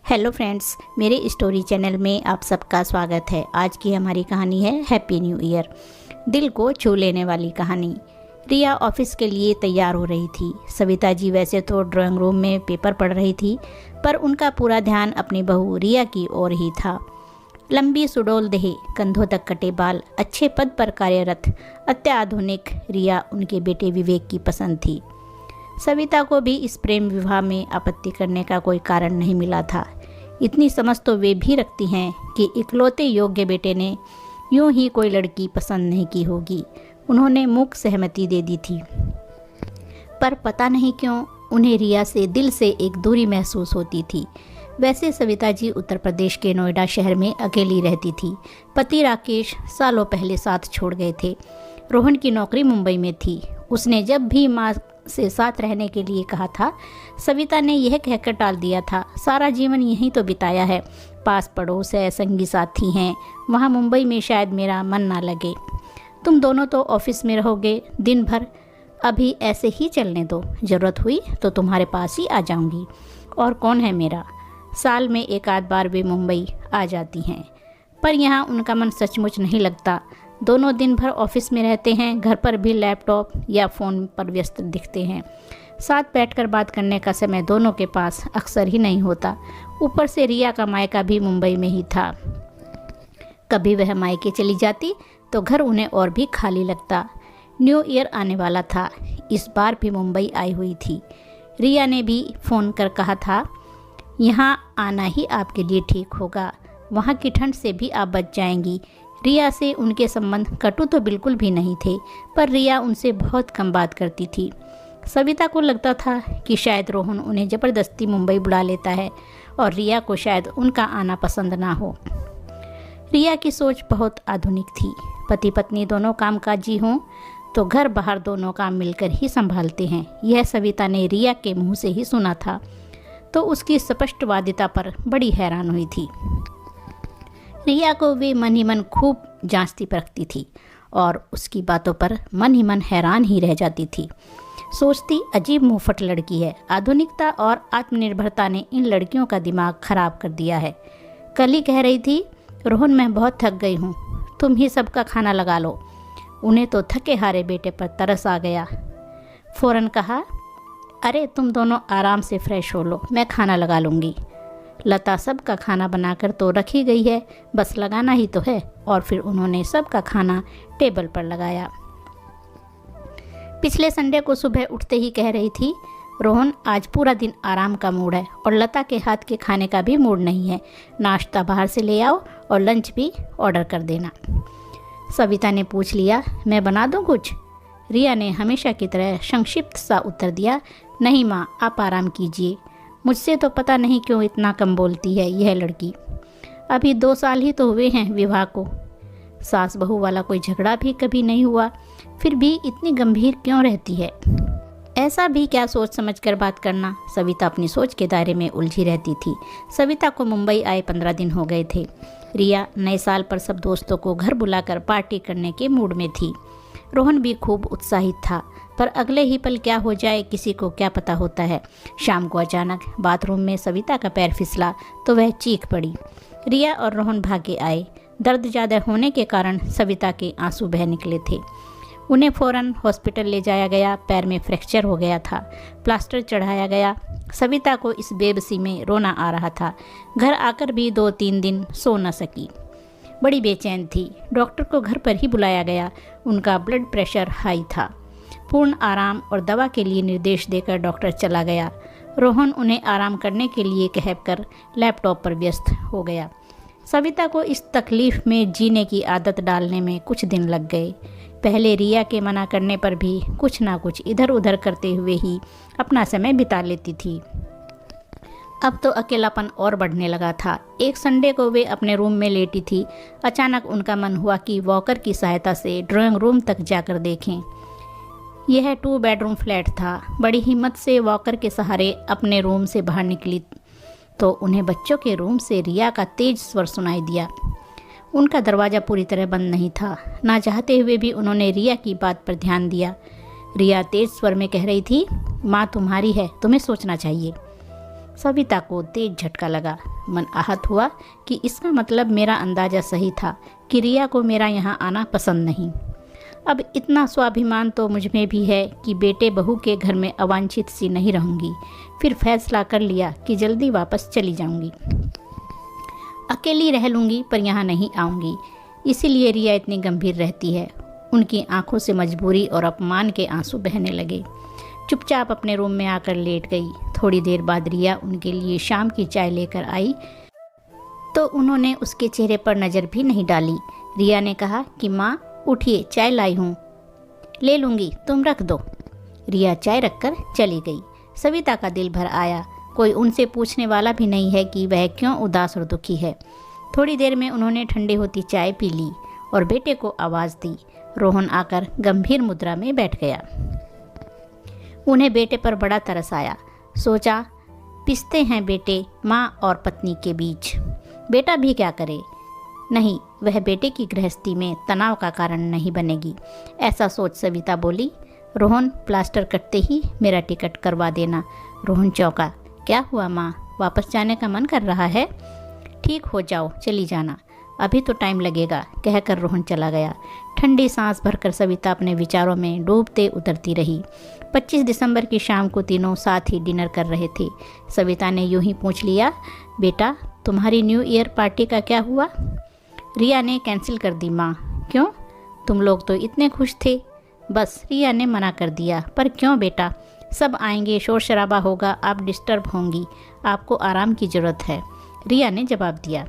Hello friends, मेरे story channel में आप सबका स्वागत है। आज की हमारी कहानी है हैप्पी न्यू ईयर। दिल को छू लेने वाली कहानी। रिया ऑफिस के लिए तैयार हो रही थी। सविता जी वैसे तो ड्राइंग रूम में पेपर पढ़ रही थी, पर उनका पूरा ध्यान अपनी बहू रिया की ओर ही था। लंबी सुडौल देह, कंधों तक कटे बाल, अच्छे पद पर कार्यरत अत्याधुनिक रिया उनके बेटे विवेक की पसंद थी। सविता को भी इस प्रेम विवाह में आपत्ति करने का कोई कारण नहीं मिला था। इतनी समझ तो वे भी रखती हैं कि इकलौते योग्य बेटे ने यूं ही कोई लड़की पसंद नहीं की होगी। उन्होंने मूक सहमति दे दी थी, पर पता नहीं क्यों उन्हें रिया से दिल से एक दूरी महसूस होती थी। वैसे सविता जी उत्तर प्रदेश के नोएडा शहर में अकेली रहती थी। पति राकेश सालों पहले साथ छोड़ गए थे। रोहन की नौकरी मुंबई में थी। उसने जब भी माँ से साथ रहने के लिए कहा था, सविता ने यह कहकर टाल दिया था, सारा जीवन यहीं तो बिताया है, पास पड़ोस है, संगी साथी हैं, वहाँ मुंबई में शायद मेरा मन ना लगे। तुम दोनों तो ऑफिस में रहोगे दिन भर, अभी ऐसे ही चलने दो, ज़रूरत हुई तो तुम्हारे पास ही आ जाऊंगी। और कौन है मेरा, साल में एक आध बार वे मुंबई आ जाती हैं, पर यहाँ उनका मन सचमुच नहीं लगता। दोनों दिन भर ऑफिस में रहते हैं, घर पर भी लैपटॉप या फ़ोन पर व्यस्त दिखते हैं। साथ बैठकर बात करने का समय दोनों के पास अक्सर ही नहीं होता। ऊपर से रिया का मायका भी मुंबई में ही था। कभी वह मायके चली जाती तो घर उन्हें और भी खाली लगता। न्यू ईयर आने वाला था, इस बार भी मुंबई आई हुई थी। रिया ने भी फ़ोन कर कहा था, यहाँ आना ही आपके लिए ठीक होगा, वहाँ की ठंड से भी आप बच जाएंगी। रिया से उनके संबंध कटु तो बिल्कुल भी नहीं थे, पर रिया उनसे बहुत कम बात करती थी। सविता को लगता था कि शायद रोहन उन्हें ज़बरदस्ती मुंबई बुला लेता है और रिया को शायद उनका आना पसंद ना हो। रिया की सोच बहुत आधुनिक थी। पति पत्नी दोनों कामकाजी हों तो घर बाहर दोनों काम मिलकर ही संभालते हैं। यह सविता ने रिया के मुँह से ही सुना था, तो उसकी स्पष्टवादिता पर बड़ी हैरान हुई थी। रिया को वे मन ही मन खूब जांचती परखती थी और उसकी बातों पर मन ही मन हैरान ही रह जाती थी। सोचती, अजीब मुंहफट लड़की है। आधुनिकता और आत्मनिर्भरता ने इन लड़कियों का दिमाग खराब कर दिया है। कल ही कह रही थी, रोहन मैं बहुत थक गई हूँ, तुम ही सबका खाना लगा लो। उन्हें तो थके हारे बेटे पर तरस आ गया। फ़ौरन कहा, अरे तुम दोनों आराम से फ्रेश हो लो, मैं खाना लगा लूँगी। लता सबका खाना बनाकर तो रखी गई है, बस लगाना ही तो है। और फिर उन्होंने सबका खाना टेबल पर लगाया। पिछले संडे को सुबह उठते ही कह रही थी, रोहन आज पूरा दिन आराम का मूड है और लता के हाथ के खाने का भी मूड नहीं है। नाश्ता बाहर से ले आओ और लंच भी ऑर्डर कर देना। सविता ने पूछ लिया, मैं बना दूँ कुछ? रिया ने हमेशा की तरह संक्षिप्त सा उत्तर दिया, नहीं माँ, आप आराम कीजिए। मुझसे तो पता नहीं क्यों इतना कम बोलती है यह लड़की। अभी 2 साल ही तो हुए हैं विवाह को। सास बहू वाला कोई झगड़ा भी कभी नहीं हुआ, फिर भी इतनी गंभीर क्यों रहती है? ऐसा भी क्या सोच समझकर बात करना। सविता अपनी सोच के दायरे में उलझी रहती थी। सविता को मुंबई आए 15 दिन हो गए थे। रिया नए साल पर सब दोस्तों को घर बुलाकर पार्टी करने के मूड में थी। रोहन भी खूब उत्साहित था, पर अगले ही पल क्या हो जाए किसी को क्या पता होता है। शाम को अचानक बाथरूम में सविता का पैर फिसला तो वह चीख पड़ी। रिया और रोहन भागे आए। दर्द ज़्यादा होने के कारण सविता के आंसू बह निकले थे। उन्हें फ़ौरन हॉस्पिटल ले जाया गया। पैर में फ्रैक्चर हो गया था, प्लास्टर चढ़ाया गया। सविता को इस बेबसी में रोना आ रहा था। घर आकर भी 2-3 दिन सो न सकी, बड़ी बेचैन थी। डॉक्टर को घर पर ही बुलाया गया। उनका ब्लड प्रेशर हाई था। पूर्ण आराम और दवा के लिए निर्देश देकर डॉक्टर चला गया। रोहन उन्हें आराम करने के लिए कहकर लैपटॉप पर व्यस्त हो गया। सविता को इस तकलीफ़ में जीने की आदत डालने में कुछ दिन लग गए। पहले रिया के मना करने पर भी कुछ ना कुछ इधर उधर करते हुए ही अपना समय बिता लेती थी। अब तो अकेलापन और बढ़ने लगा था। एक संडे को वे अपने रूम में लेटी थी। अचानक उनका मन हुआ कि वॉकर की सहायता से ड्राइंग रूम तक जाकर देखें। यह 2 बेडरूम फ्लैट था। बड़ी हिम्मत से वॉकर के सहारे अपने रूम से बाहर निकली तो उन्हें बच्चों के रूम से रिया का तेज स्वर सुनाई दिया। उनका दरवाज़ा पूरी तरह बंद नहीं था। ना चाहते हुए भी उन्होंने रिया की बात पर ध्यान दिया। रिया तेज स्वर में कह रही थी, माँ तुम्हारी है, तुम्हें सोचना चाहिए। सविता को तेज झटका लगा। मन आहत हुआ कि इसका मतलब मेरा अंदाज़ा सही था कि रिया को मेरा यहाँ आना पसंद नहीं। अब इतना स्वाभिमान तो मुझ में भी है कि बेटे बहू के घर में अवांछित सी नहीं रहूँगी। फिर फैसला कर लिया कि जल्दी वापस चली जाऊँगी, अकेली रह लूँगी, पर यहाँ नहीं आऊँगी। इसीलिए रिया इतनी गंभीर रहती है। उनकी आंखों से मजबूरी और अपमान के आंसू बहने लगे। चुपचाप अपने रूम में आकर लेट गई। थोड़ी देर बाद रिया उनके लिए शाम की चाय लेकर आई तो उन्होंने उसके चेहरे पर नज़र भी नहीं डाली। रिया ने कहा कि माँ उठिए, चाय लाई हूँ। ले लूँगी, तुम रख दो। रिया चाय रखकर चली गई। सविता का दिल भर आया। कोई उनसे पूछने वाला भी नहीं है कि वह क्यों उदास और दुखी है। थोड़ी देर में उन्होंने ठंडी होती चाय पी ली और बेटे को आवाज़ दी। रोहन आकर गंभीर मुद्रा में बैठ गया। उन्हें बेटे पर बड़ा तरस आया। सोचा, पिसते हैं बेटे माँ और पत्नी के बीच। बेटा भी क्या करे? नहीं, वह बेटे की गृहस्थी में तनाव का कारण नहीं बनेगी। ऐसा सोच सविता बोली, रोहन प्लास्टर कटते ही मेरा टिकट करवा देना। रोहन चौंका। क्या हुआ माँ, वापस जाने का मन कर रहा है? ठीक हो जाओ, चली जाना, अभी तो टाइम लगेगा, कहकर रोहन चला गया। ठंडी सांस भरकर सविता अपने विचारों में डूबते उतरती रही। 25 दिसंबर की शाम को तीनों साथ ही डिनर कर रहे थे। सविता ने यूं ही पूछ लिया, बेटा तुम्हारी न्यू ईयर पार्टी का क्या हुआ? रिया ने कैंसिल कर दी माँ। क्यों? तुम लोग तो इतने खुश थे। बस रिया ने मना कर दिया। पर क्यों बेटा? सब आएंगे, शोर शराबा होगा, आप डिस्टर्ब होंगी, आपको आराम की ज़रूरत है, रिया ने जवाब दिया।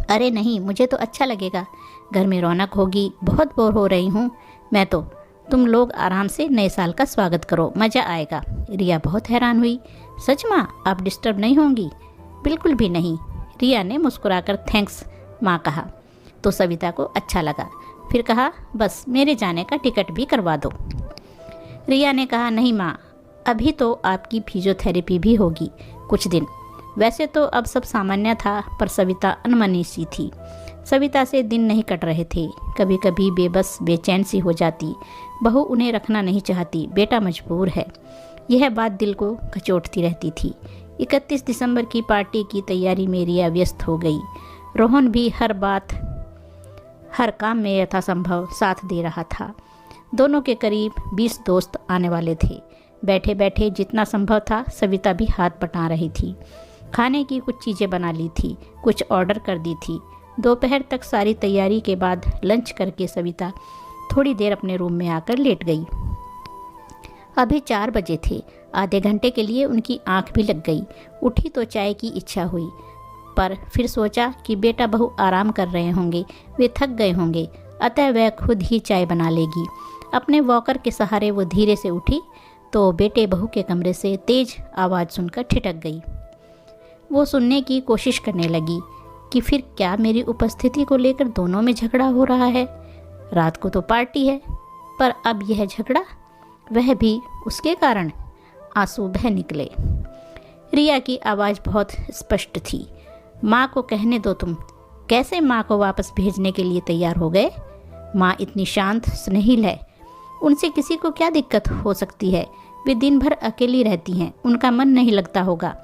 अरे नहीं, मुझे तो अच्छा लगेगा, घर में रौनक होगी, बहुत बोर हो रही हूँ मैं तो। तुम लोग आराम से नए साल का स्वागत करो, मज़ा आएगा। रिया बहुत हैरान हुई। सच माँ, आप डिस्टर्ब नहीं होंगी? बिल्कुल भी नहीं, रिया ने मुस्कुराकर थैंक्स माँ कहा तो सविता को अच्छा लगा। फिर कहा, बस मेरे जाने का टिकट भी करवा दो। रिया ने कहा, नहीं माँ, अभी तो आपकी फिजियोथेरेपी भी होगी कुछ दिन। वैसे तो अब सब सामान्य था, पर सविता अनमनी सी थी। सविता से दिन नहीं कट रहे थे। कभी कभी बेबस बेचैन सी हो जाती। बहू उन्हें रखना नहीं चाहती, बेटा मजबूर है। यह बात दिल को खचोटती रहती थी। 31 दिसंबर की पार्टी की तैयारी में रिया व्यस्त हो गई। रोहन भी हर काम में यथासंभव साथ दे रहा था। दोनों के करीब 20 दोस्त आने वाले थे। बैठे बैठे जितना संभव था सविता भी हाथ बटा रही थी। खाने की कुछ चीज़ें बना ली थी, कुछ ऑर्डर कर दी थी। दोपहर तक सारी तैयारी के बाद लंच करके सविता थोड़ी देर अपने रूम में आकर लेट गई। अभी 4 बजे थे। आधे घंटे के लिए उनकी आंख भी लग गई। उठी तो चाय की इच्छा हुई, पर फिर सोचा कि बेटा बहू आराम कर रहे होंगे, वे थक गए होंगे, अतः वह खुद ही चाय बना लेगी। अपने वॉकर के सहारे वो धीरे से उठी तो बेटे बहू के कमरे से तेज आवाज़ सुनकर ठिठक गई। वो सुनने की कोशिश करने लगी कि फिर क्या मेरी उपस्थिति को लेकर दोनों में झगड़ा हो रहा है। रात को तो पार्टी है, पर अब यह झगड़ा, वह भी उसके कारण। आंसू बह निकले। रिया की आवाज़ बहुत स्पष्ट थी। माँ को कहने दो तुम। कैसे माँ को वापस भेजने के लिए तैयार हो गए? माँ इतनी शांत स्नेहिल है, उनसे किसी को क्या दिक्कत हो सकती है? वे दिन भर अकेली रहती हैं, उनका मन नहीं लगता होगा,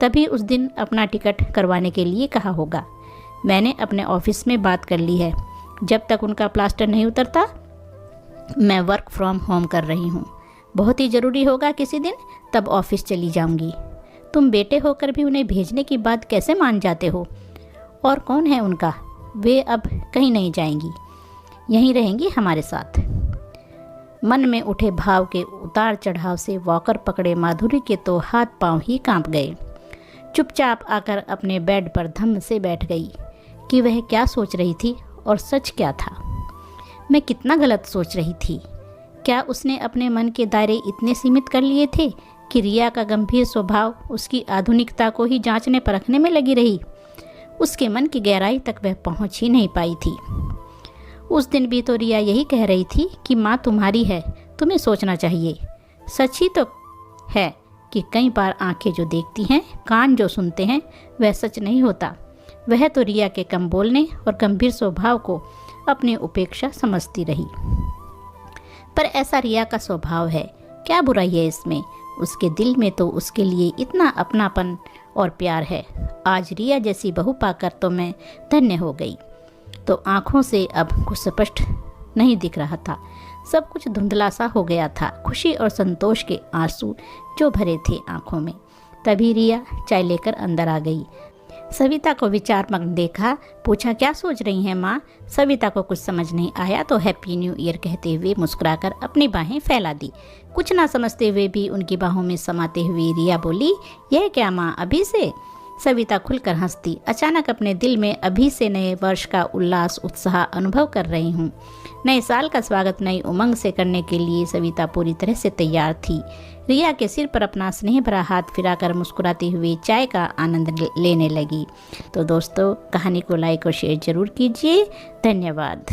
तभी उस दिन अपना टिकट करवाने के लिए कहा होगा। मैंने अपने ऑफिस में बात कर ली है, जब तक उनका प्लास्टर नहीं उतरता मैं वर्क फ्रॉम होम कर रही हूँ। बहुत ही ज़रूरी होगा किसी दिन, तब ऑफिस चली जाऊँगी। तुम बेटे होकर भी उन्हें भेजने की बात कैसे मान जाते हो? और कौन है उनका? वे अब कहीं नहीं जाएंगी, यहीं रहेंगी हमारे साथ। मन में उठे भाव के उतार चढ़ाव से वॉकर पकड़े माधुरी के तो हाथ पांव ही कांप गए। चुपचाप आकर अपने बेड पर धम्म से बैठ गई कि वह क्या सोच रही थी और सच क्या था। मैं कितना गलत सोच रही थी। क्या उसने अपने मन के दायरे इतने सीमित कर लिए थे कि रिया का गंभीर स्वभाव उसकी आधुनिकता को ही जांचने परखने में लगी रही? उसके मन की गहराई तक वह पहुंच ही नहीं पाई थी। उस दिन भी तो रिया यही कह रही थी कि माँ तुम्हारी है, तुम्हें सोचना चाहिए। सच ही तो है कि कई बार आंखें जो देखती हैं, कान जो सुनते हैं, वह सच नहीं होता। वह तो रिया के कम बोलने और गंभीर स्वभाव को अपनी उपेक्षा समझती रही। पर ऐसा रिया का स्वभाव है, क्या बुराई है इसमें? उसके दिल में तो उसके लिए इतना अपनापन और प्यार है। आज रिया जैसी बहू पाकर तो मैं धन्य हो गई। तो आँखों से अब कुछ स्पष्ट नहीं दिख रहा था, सब कुछ धुंधला सा हो गया था। खुशी और संतोष के आंसू जो भरे थे आँखों में। तभी रिया चाय लेकर अंदर आ गई। सविता को विचारमग्न देखा, पूछा क्या सोच रही हैं माँ। सविता को कुछ समझ नहीं आया तो हैप्पी न्यू ईयर कहते हुए मुस्कुराकर अपनी बाहें फैला दी। कुछ ना समझते हुए भी उनकी बाहों में समाते हुए रिया बोली, यह क्या माँ, अभी से? सविता खुलकर हंसती। अचानक अपने दिल में अभी से नए वर्ष का उल्लास उत्साह अनुभव कर रही हूँ। नए साल का स्वागत नई उमंग से करने के लिए सविता पूरी तरह से तैयार थी। रिया के सिर पर अपना स्नेह भरा हाथ फिराकर मुस्कुराती हुई चाय का आनंद लेने लगी। तो दोस्तों, कहानी को लाइक और शेयर जरूर कीजिए। धन्यवाद।